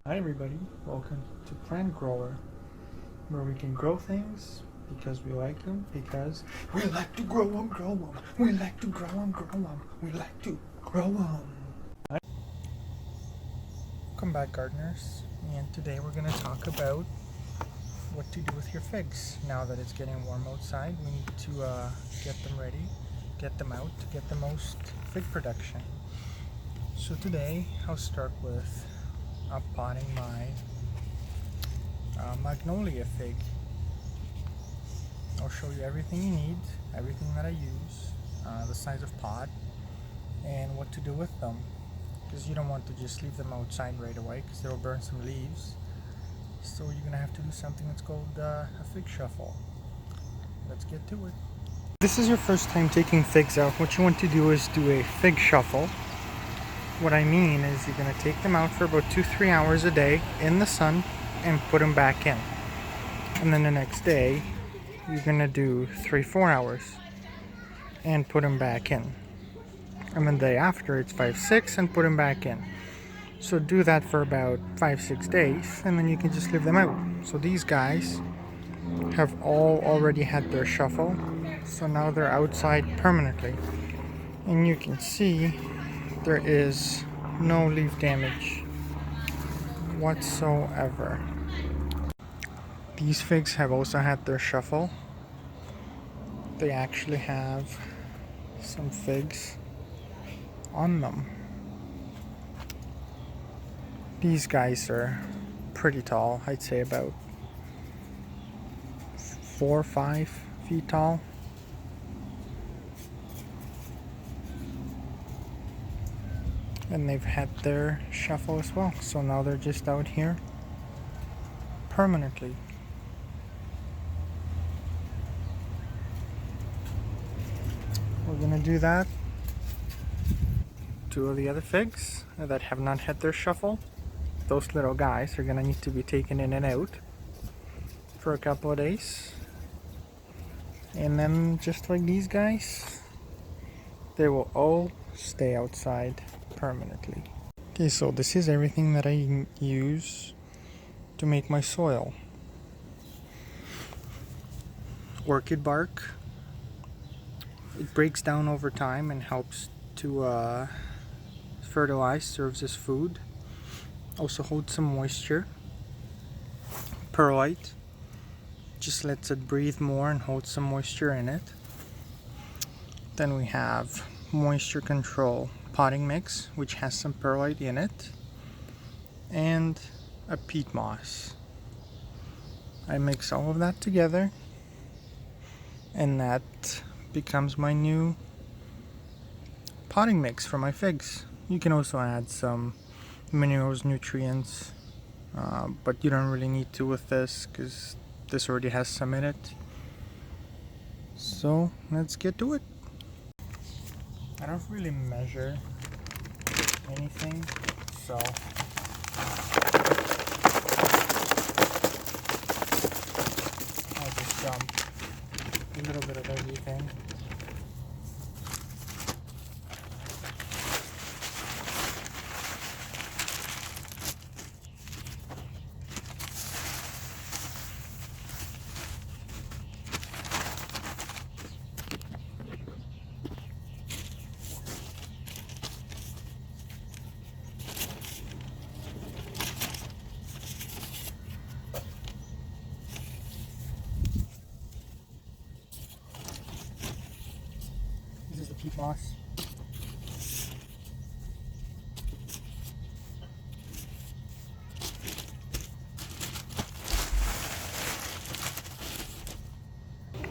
Hi everybody, welcome to Plant Grower, where we can grow things because we like them, because we like to grow them, we like to grow them, we like to grow them. Welcome back, gardeners, and today we're going to talk about what to do with your figs. Now that it's getting warm outside, we need to get them ready, get them out to get the most fig production. So today I'll start with potting my magnolia fig. I'll show you everything you need, everything that I use, the size of pot, and what to do with them. Because you don't want to just leave them outside right away because they'll burn some leaves. So you're going to have to do something that's called a fig shuffle. Let's get to it. This is your first time taking figs out. What you want to do is do a fig shuffle. What I mean is you're going to take them out for about 2-3 hours a day in the sun and put them back in. And then the next day you're going to do 3-4 hours and put them back in. And then the day after it's 5-6 and put them back in. So do that for about 5-6 days and then you can just leave them out. So these guys have all already had their shuffle, so now they're outside permanently. And you can see there is no leaf damage whatsoever. These figs have also had their shuffle. They actually have some figs on them. These guys are pretty tall, I'd say about 4 or 5 feet tall. And they've had their shuffle as well, so now they're just out here permanently. We're gonna do that to the other figs that have not had their shuffle. Those little guys are gonna need to be taken in and out for a couple of days, and then just like these guys, they will all stay outside permanently. Okay, so this is everything that I use to make my soil. Orchid bark. It breaks down over time and helps to fertilize, serves as food. Also holds some moisture. Perlite just lets it breathe more and holds some moisture in it. Then we have moisture control potting mix, which has some perlite in it, and a peat moss. I mix all of that together, and that becomes my new potting mix for my figs. You can also add some minerals, nutrients, but you don't really need to with this because this already has some in it. So let's get to it. I don't really measure anything, so I'll just dump a little bit of everything. This is the peat moss.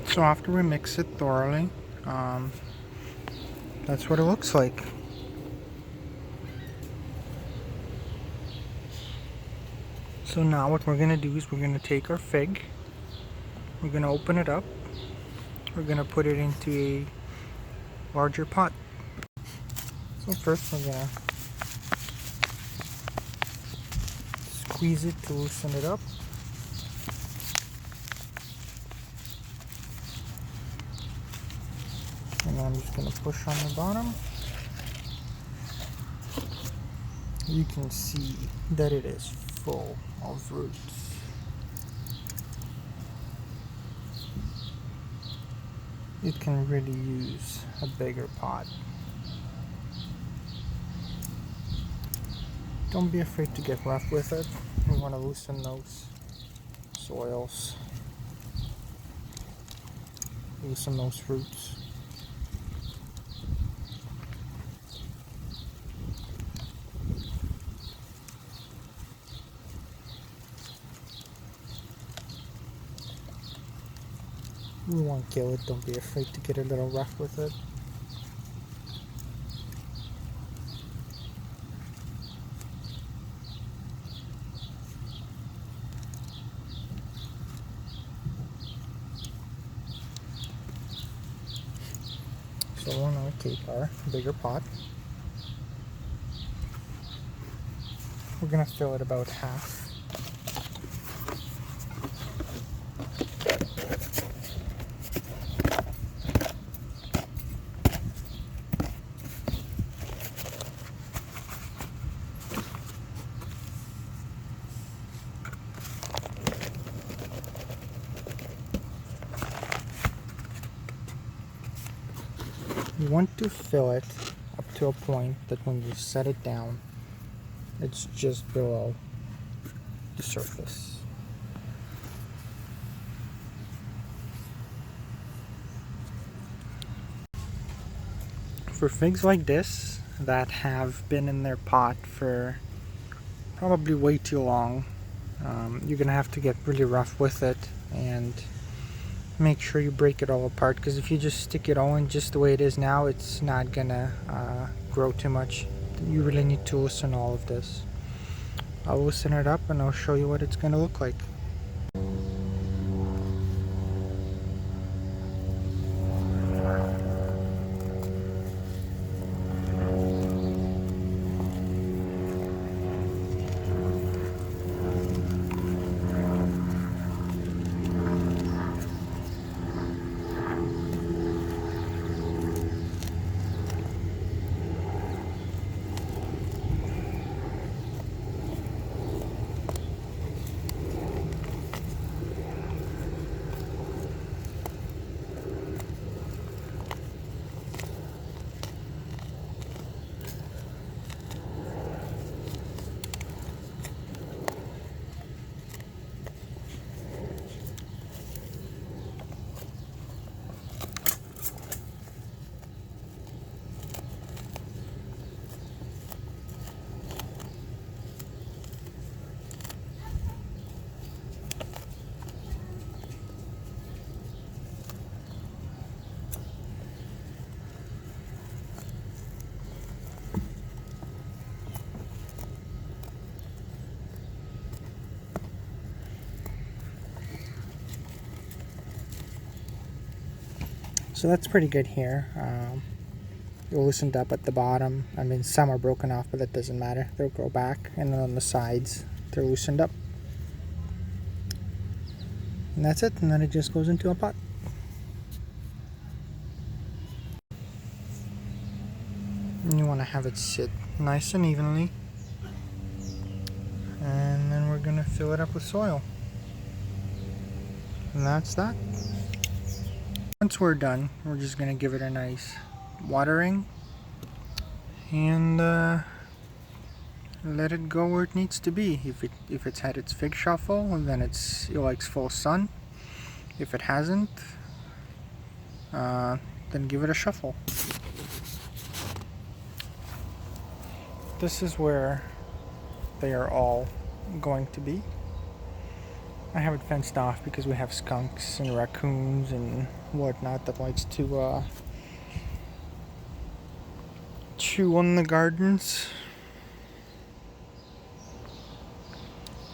So after we mix it thoroughly, that's what it looks like. So now what we're going to do is we're going to take our fig, we're going to open it up, we're going to put it into a larger pot. So first we're going to squeeze it to loosen it up. And I'm just going to push on the bottom. You can see that it is full of roots. It can really use a bigger pot. Don't be afraid to get rough with it. You want to loosen those soils, loosen those roots. You won't kill it, don't be afraid to get a little rough with it. So we'll now take our bigger pot. We're going to fill it about half. You want to fill it up to a point that when you set it down, it's just below the surface. For figs like this that have been in their pot for probably way too long, you're gonna have to get really rough with it and make sure you break it all apart, because if you just stick it all in just the way it is now, it's not gonna grow too much. You really need to loosen all of this. I'll loosen it up and I'll show you what it's gonna look like. So that's pretty good here. They're loosened up at the bottom. I mean, some are broken off, but that doesn't matter. They'll grow back. And then on the sides, they're loosened up. And that's it. And then it just goes into a pot. And you want to have it sit nice and evenly. And then we're going to fill it up with soil. And that's that. Once we're done, we're just going to give it a nice watering and let it go where it needs to be. If it's had its fig shuffle, then it likes full sun. If it hasn't, then give it a shuffle. This is where they are all going to be. I have it fenced off because we have skunks and raccoons and whatnot that likes to chew on the gardens.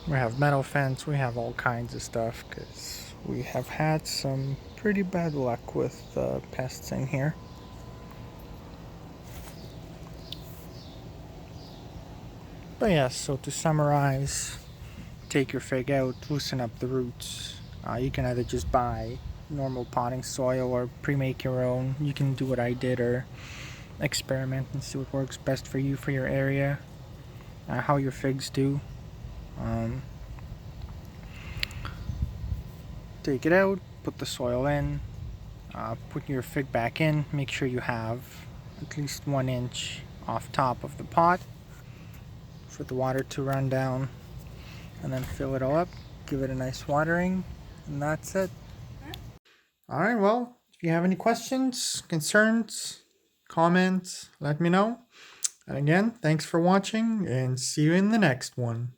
We have metal fence, we have all kinds of stuff because we have had some pretty bad luck with pests in here. But yes, so to summarize, take your fig out, loosen up the roots. You can either just buy normal potting soil or pre-make your own. You can do what I did or experiment and see what works best for you, for your area, how your figs do. Take it out, put the soil in, put your fig back in. Make sure you have at least 1 inch off top of the pot for the water to run down, and then fill it all up, give it a nice watering, and that's it. Alright, well, if you have any questions, concerns, comments, let me know. And again, thanks for watching, and see you in the next one.